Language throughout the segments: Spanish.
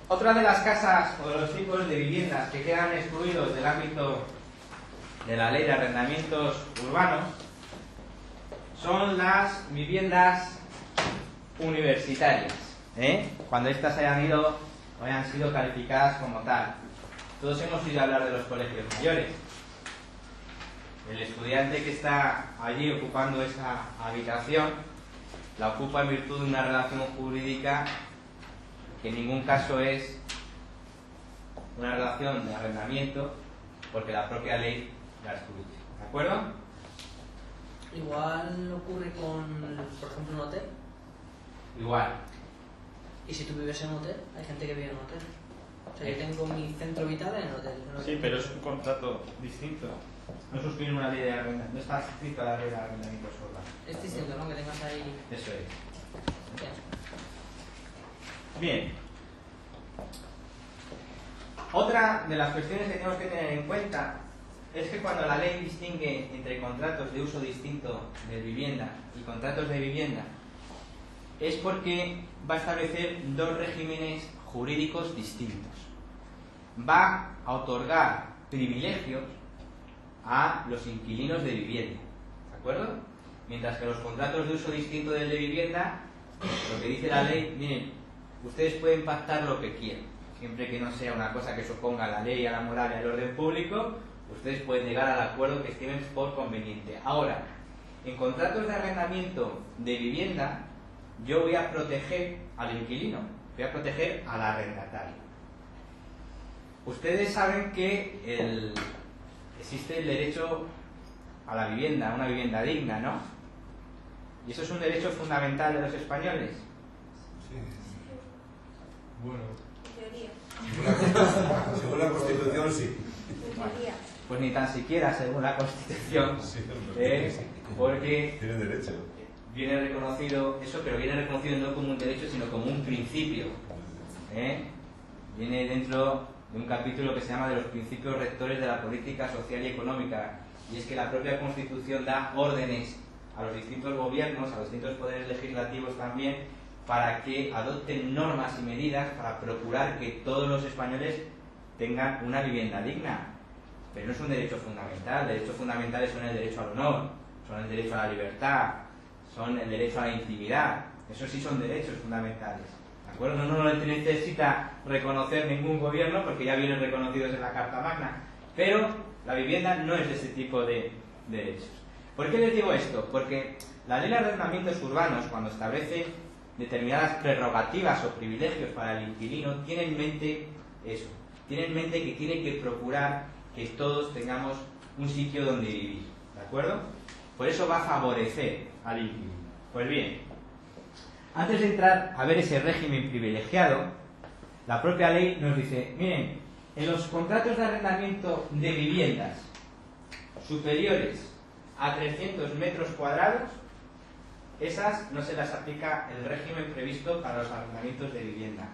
Otra de las casas o de los tipos de viviendas que quedan excluidos del ámbito de la ley de arrendamientos urbanos son las viviendas universitarias, cuando éstas hayan sido calificadas como tal. Todos hemos oído hablar de los colegios mayores. El estudiante que está allí ocupando esa habitación la ocupa en virtud de una relación jurídica que en ningún caso es una relación de arrendamiento, porque la propia ley la excluye. ¿De acuerdo? Igual ocurre con, por ejemplo, un hotel. Igual. ¿Y si tú vives en un hotel? Hay gente que vive en un hotel. O sea, yo tengo mi centro vital en el hotel. Sí, pero es un contrato distinto. No suscriben una ley de arrendamiento. No está suscrito a la ley de arrendamientos urbanos. Es distinto, ¿no? Que tengas ahí... Eso es. Bien. Bien. Otra de las cuestiones que tenemos que tener en cuenta es que cuando la ley distingue entre contratos de uso distinto de vivienda y contratos de vivienda, es porque va a establecer dos regímenes jurídicos distintos. Va a otorgar privilegios a los inquilinos de vivienda, ¿de acuerdo? Mientras que los contratos de uso distinto del de vivienda, lo que dice la ley, miren, ustedes pueden pactar lo que quieran, siempre que no sea una cosa que se oponga a la ley, a la moral y al orden público, ustedes pueden llegar al acuerdo que estimen por conveniente. Ahora, en contratos de arrendamiento de vivienda, yo voy a proteger al inquilino, voy a proteger al arrendatario. Ustedes saben que existe el derecho a la vivienda, a una vivienda digna, ¿no? Y eso es un derecho fundamental de los españoles. Sí. Bueno. Teoría. Según la Constitución, sí. Teoría. Pues ni tan siquiera según la Constitución, Sí, porque tienen derecho. viene reconocido eso, pero viene reconocido no como un derecho, sino como un principio. Viene dentro de un capítulo que se llama de los principios rectores de la política social y económica, y es que la propia Constitución da órdenes a los distintos gobiernos, a los distintos poderes legislativos también, para que adopten normas y medidas para procurar que todos los españoles tengan una vivienda digna. Pero no es un derecho fundamental. Derechos fundamentales son el derecho al honor, son el derecho a la libertad, son el derecho a la intimidad. Eso sí son derechos fundamentales. ¿De acuerdo? No necesita reconocer ningún gobierno porque ya vienen reconocidos en la Carta Magna. Pero la vivienda no es de ese tipo de derechos. ¿Por qué les digo esto? Porque la ley de arrendamientos urbanos, cuando establece determinadas prerrogativas o privilegios para el inquilino, tiene en mente eso. Tiene en mente que tiene que procurar que todos tengamos un sitio donde vivir. ¿De acuerdo? Por eso va a favorecer al inquilino. Pues bien, antes de entrar a ver ese régimen privilegiado, la propia ley nos dice, miren, en los contratos de arrendamiento de viviendas superiores a 300 metros cuadrados, esas no se las aplica el régimen previsto para los arrendamientos de vivienda.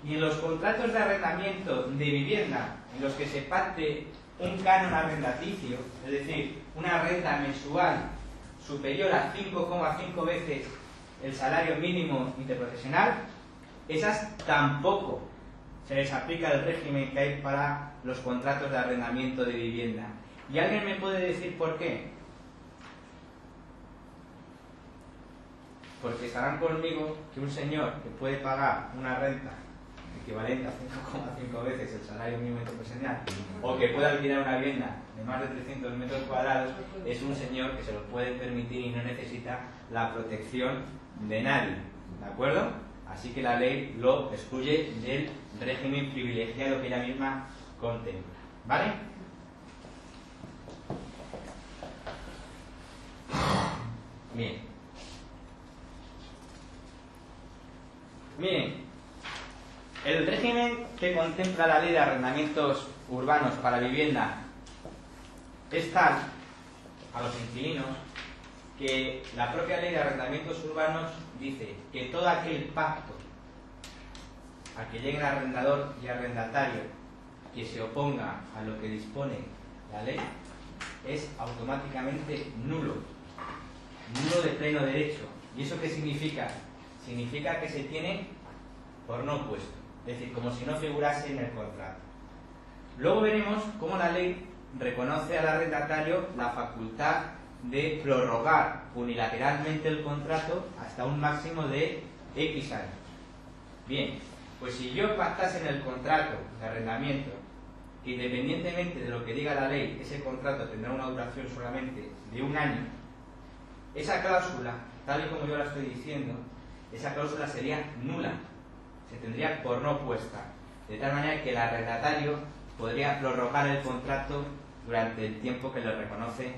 Y en los contratos de arrendamiento de vivienda en los que se pacte un canon arrendaticio, es decir, una renta mensual superior a 5,5 veces el salario mínimo interprofesional, esas tampoco se les aplica el régimen que hay para los contratos de arrendamiento de vivienda. ¿Y alguien me puede decir por qué? Porque estarán conmigo que un señor que puede pagar una renta equivalente a 5,5 veces el salario mínimo interprofesional o que pueda alquilar una vivienda de más de 300 metros cuadrados es un señor que se lo puede permitir y no necesita la protección de nadie. ¿De acuerdo? Así que la ley lo excluye del régimen privilegiado que ella misma contempla. ¿Vale? Bien. Miren, el régimen que contempla la ley de arrendamientos urbanos para vivienda es tal a los inquilinos que la propia ley de arrendamientos urbanos dice que todo aquel pacto a que lleguen arrendador y arrendatario que se oponga a lo que dispone la ley es automáticamente nulo de pleno derecho. ¿Y eso qué significa? Significa que se tiene por no puesto. es decir, como si no figurase en el contrato. Luego veremos cómo la ley reconoce al arrendatario la facultad de prorrogar unilateralmente el contrato hasta un máximo de X años. Bien, pues si yo pactase en el contrato de arrendamiento, independientemente de lo que diga la ley, ese contrato tendrá una duración solamente de un año, esa cláusula, tal y como yo la estoy diciendo, esa cláusula sería nula, se tendría por no puesta, de tal manera que el arrendatario podría prorrogar el contrato durante el tiempo que le reconoce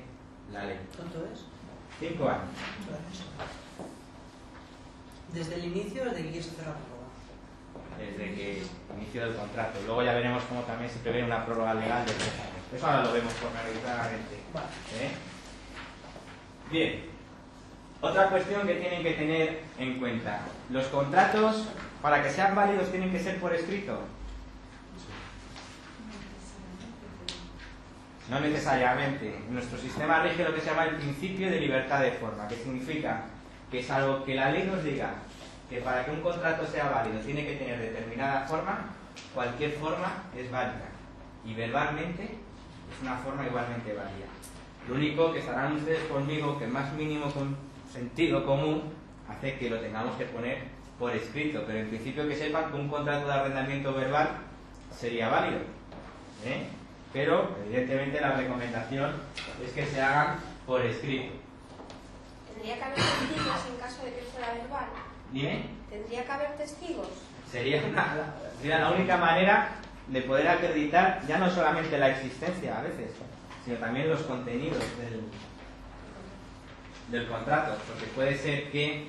la ley. ¿Cuánto es? 5 años. Gracias. ¿Desde el inicio o desde que quieres hacer la prórroga? Desde que inicio del contrato. Luego ya veremos cómo también se prevé una prórroga legal de 3 años. Eso ahora lo vemos pormenorizadamente. Vale. Bien. Otra cuestión que tienen que tener en cuenta. Los contratos, para que sean válidos, tienen que ser por escrito. No necesariamente. En nuestro sistema rige lo que se llama el principio de libertad de forma, que significa que salvo que la ley nos diga que para que un contrato sea válido tiene que tener determinada forma, cualquier forma es válida. Y verbalmente es una forma igualmente válida. Lo único que estarán ustedes conmigo que el más mínimo sentido común hace que lo tengamos que poner por escrito, pero en principio que sepan que un contrato de arrendamiento verbal sería válido. Pero evidentemente la recomendación es que se hagan por escrito. ¿Tendría que haber testigos en caso de que fuera verbal? ¿Dime? ¿Tendría que haber testigos? Sería la única manera de poder acreditar ya no solamente la existencia a veces, sino también los contenidos del contrato, porque puede ser que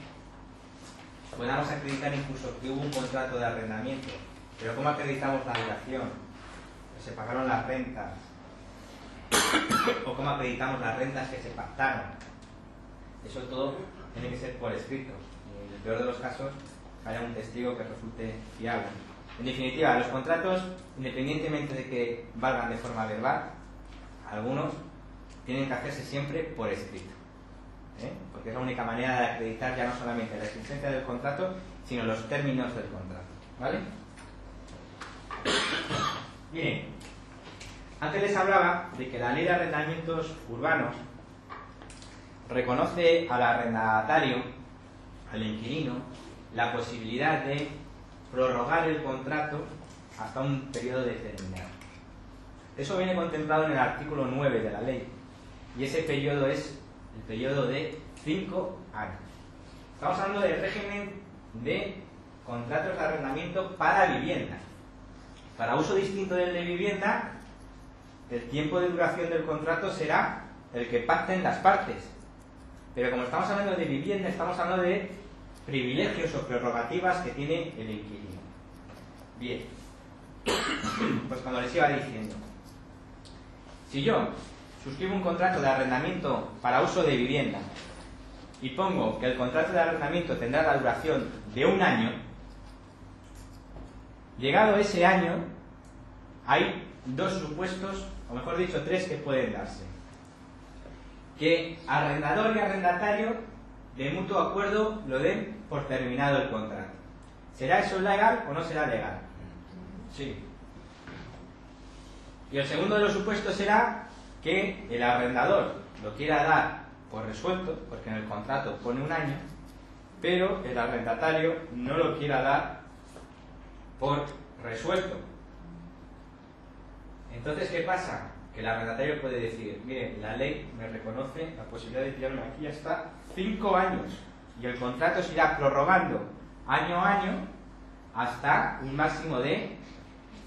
podamos acreditar incluso que hubo un contrato de arrendamiento, pero ¿cómo acreditamos la duración? Se pagaron las rentas, o cómo acreditamos las rentas que se pactaron. Eso todo tiene que ser por escrito, y en el peor de los casos haya un testigo que resulte fiable. En definitiva, los contratos, independientemente de que valgan de forma verbal, algunos tienen que hacerse siempre por escrito, porque es la única manera de acreditar ya no solamente la existencia del contrato, sino los términos del contrato. ¿Vale? Miren, antes les hablaba de que la ley de arrendamientos urbanos reconoce al arrendatario, al inquilino, la posibilidad de prorrogar el contrato hasta un periodo determinado. Eso viene contemplado en el artículo 9 de la ley, y ese periodo es el periodo de 5 años. Estamos hablando del régimen de contratos de arrendamiento para vivienda. Para uso distinto del de vivienda, el tiempo de duración del contrato será el que pacten las partes. Pero como estamos hablando de vivienda, estamos hablando de privilegios o prerrogativas que tiene el inquilino. Bien, pues cuando les iba diciendo, si yo suscribo un contrato de arrendamiento para uso de vivienda y pongo que el contrato de arrendamiento tendrá la duración de un año, llegado ese año, hay dos supuestos, o mejor dicho, tres que pueden darse. Que arrendador y arrendatario, de mutuo acuerdo, lo den por terminado el contrato. ¿Será eso legal o no será legal? Sí. Y el segundo de los supuestos será que el arrendador lo quiera dar por resuelto, porque en el contrato pone un año, pero el arrendatario no lo quiera dar por resuelto. Entonces, ¿qué pasa? Que el arrendatario puede decir, mire, la ley me reconoce la posibilidad de tirarme aquí hasta 5 años, y el contrato se irá prorrogando año a año hasta un máximo de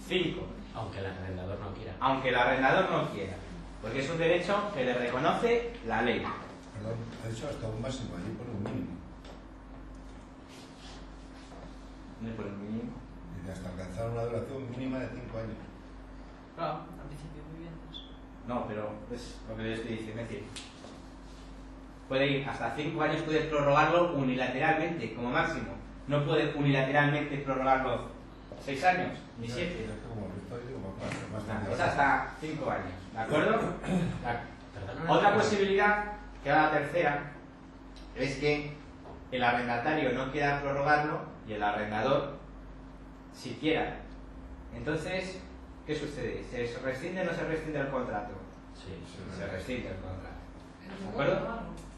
5. Aunque el arrendador no quiera. Aunque el arrendador no quiera, porque es un derecho que le reconoce la ley. Perdón, ha dicho hasta un máximo, allí pone un mínimo. No es por el mínimo. Dice hasta alcanzar una duración mínima de 5 años. Claro, al principio viviendas. No, pero es lo que yo estoy diciendo. Es decir, puede ir hasta 5 años, puede prorrogarlo unilateralmente, como máximo. No puede unilateralmente prorrogarlo 6 años, ni 7. Es hasta 5 años, ¿de acuerdo? Otra posibilidad, que era la tercera, es que el arrendatario no quiera prorrogarlo y el arrendador siquiera. Entonces, ¿qué sucede? ¿Se rescinde o no se rescinde el contrato? Sí. Se rescinde el contrato. ¿De acuerdo?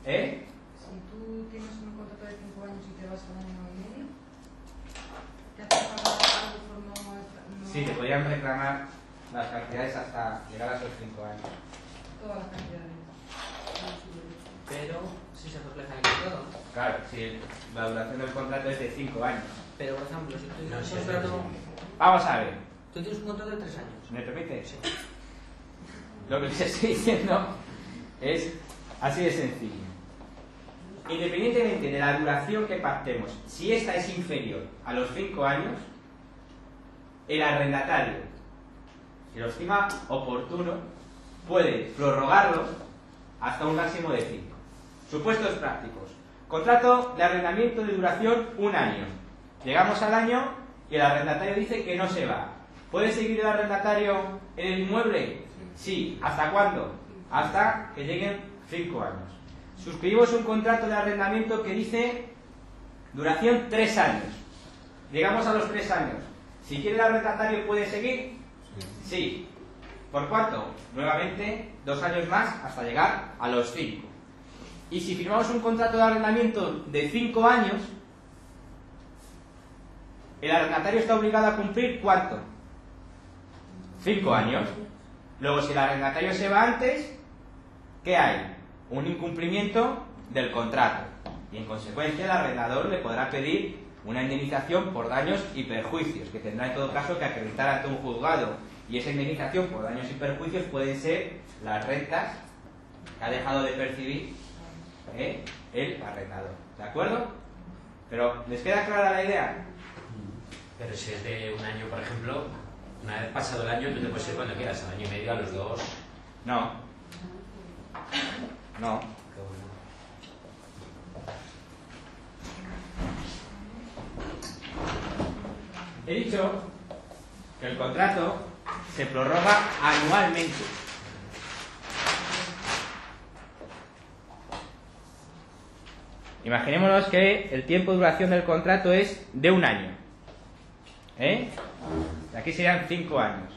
Si tú tienes un contrato de 5 años y te vas al año y medio, ¿te hacen pagar algo por no? Sí, te podrían reclamar las cantidades hasta llegar a esos 5 años. Todas las cantidades. Pero si se refleja en el contrato. Claro, si la duración del contrato es de 5 años. Pero, por ejemplo, si tú No, tienes sí, un contrato... Vamos a ver, Tú tienes un contrato de 3 años. ¿me permite? Sí. Lo que les estoy diciendo es así de sencillo. Independientemente de la duración que pactemos, si esta es inferior a los 5 años, el arrendatario, si lo estima oportuno, puede prorrogarlo hasta un máximo de 5. Supuestos prácticos. Contrato de arrendamiento de duración 1 año. Llegamos al año y el arrendatario dice que no se va. ¿Puede seguir el arrendatario en el inmueble? Sí. ¿Hasta cuándo? Hasta que lleguen 5 años. Suscribimos un contrato de arrendamiento que dice duración 3 años. Llegamos a los 3 años. Si quiere el arrendatario, ¿puede seguir? Sí. ¿Por cuánto? Nuevamente 2 años más hasta llegar a los 5. Y si firmamos un contrato de arrendamiento de 5 años, el arrendatario está obligado a cumplir ¿cuánto? 5 años. Luego, si el arrendatario se va antes, ¿qué hay? Un incumplimiento del contrato. Y en consecuencia el arrendador le podrá pedir una indemnización por daños y perjuicios, que tendrá en todo caso que acreditar ante un juzgado. Y esa indemnización por daños y perjuicios pueden ser las rentas que ha dejado de percibir el arrendador. ¿De acuerdo? Pero, ¿les queda clara la idea? Pero si es de 1 año, por ejemplo, una vez pasado el año, tú te puedes ir cuando quieras, al año y medio, a los 2. No. No. Qué bueno. He dicho que el contrato se prorroga anualmente. Imaginémonos que el tiempo de duración del contrato es de 1 año. Aquí serían 5 años.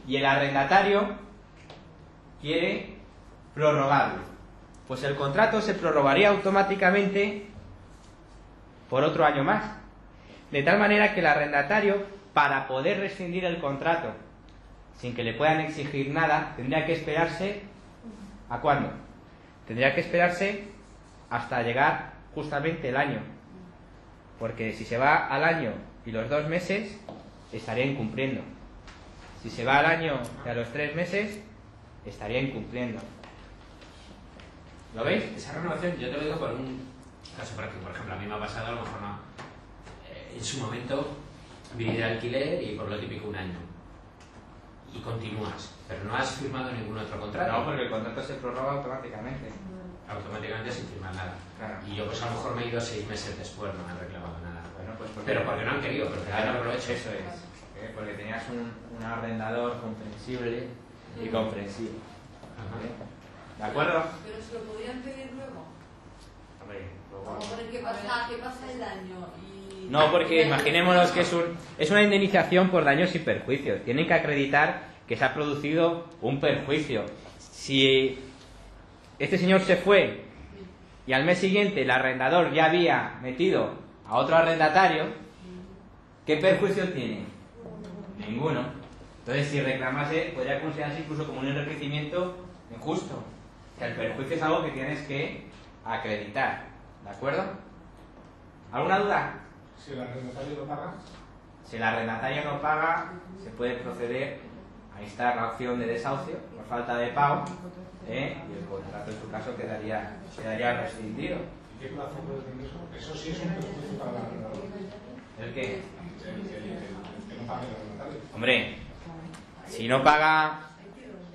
Y el arrendatario quiere prorrogarlo. Pues el contrato se prorrogaría automáticamente por otro año más. De tal manera que el arrendatario, para poder rescindir el contrato sin que le puedan exigir nada, tendría que esperarse ¿a cuándo? Tendría que esperarse hasta llegar justamente el año. Porque si se va al año y los 2 meses, estaría incumpliendo. Si se va al año y a los 3 meses, estaría incumpliendo. ¿Lo veis? Esa renovación, yo te lo digo por un caso práctico. Por ejemplo, a mí me ha pasado, a lo mejor no, en su momento, vivir de alquiler y por lo típico 1 año. Y continúas, pero no has firmado ningún otro contrato. No, porque el contrato se prorroga automáticamente. Automáticamente sin firmar nada. Claro. Y yo pues a lo mejor me he ido 6 meses después, no me han reclamado nada. Bueno, pues Pero porque no han querido, porque Claro, no lo he hecho. eso es. Porque tenías un arrendador comprensible y comprensivo. ¿De acuerdo? Pero se lo podrían pedir luego. Hombre, luego- Vamos a ver qué pasa el año. Y... No, porque imaginémonos que es una indemnización por daños y perjuicios. Tienen que acreditar que se ha producido un perjuicio. Si este señor se fue y al mes siguiente el arrendador ya había metido a otro arrendatario, ¿qué perjuicio tiene? Ninguno. Entonces, si reclamase, podría considerarse incluso como un enriquecimiento injusto. O sea, el perjuicio es algo que tienes que acreditar. ¿De acuerdo? ¿Alguna duda? Si el arrendatario no paga, Si el arrendatario no paga, se puede proceder a instar la opción de desahucio por falta de pago, y el contrato en su caso quedaría rescindido. ¿y qué plazo puede tener eso? Eso sí es un perjuicio para el arrendador. ¿El qué? El que no pague el arrendatario. Hombre, si no paga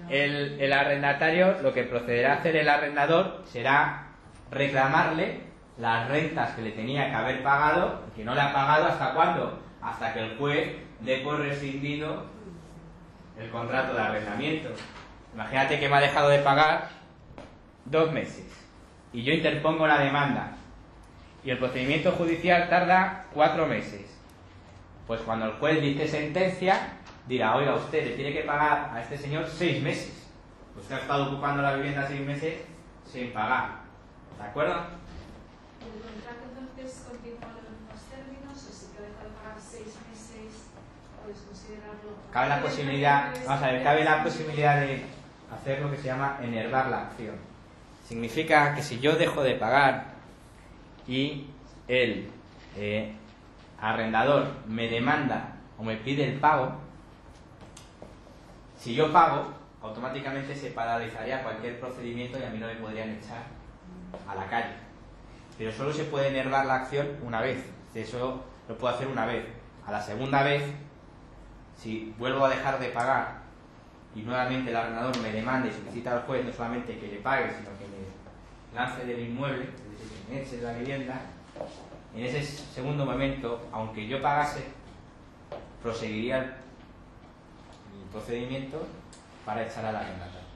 el arrendatario, lo que procederá a hacer el arrendador será reclamarle las rentas que le tenía que haber pagado, que no le ha pagado. ¿Hasta cuándo? Hasta que el juez dé por rescindido el contrato de arrendamiento. Imagínate que me ha dejado de pagar 2 meses y yo interpongo la demanda y el procedimiento judicial tarda 4 meses. Pues cuando el juez dice sentencia, dirá, oiga, usted le tiene que pagar a este señor 6 meses. Usted ha estado ocupando la vivienda 6 meses sin pagar. ¿De acuerdo? ¿El contrato entonces continúa en los mismos términos o si te deja de pagar 6 meses puedes considerarlo? Cabe la posibilidad, vamos a ver, cabe la posibilidad de hacer lo que se llama enervar la acción. Significa que si yo dejo de pagar y el arrendador me demanda o me pide el pago, si yo pago, automáticamente se paralizaría cualquier procedimiento y a mí no me podrían echar a la calle. Pero solo se puede enervar la acción una vez. Eso lo puedo hacer una vez. A la segunda vez, si vuelvo a dejar de pagar y nuevamente el arrendador me demanda y solicita al juez no solamente que le pague, sino que me lance del inmueble, es decir, que me eche de la vivienda, en ese segundo momento, aunque yo pagase, proseguiría el procedimiento para echar a la arrendatario.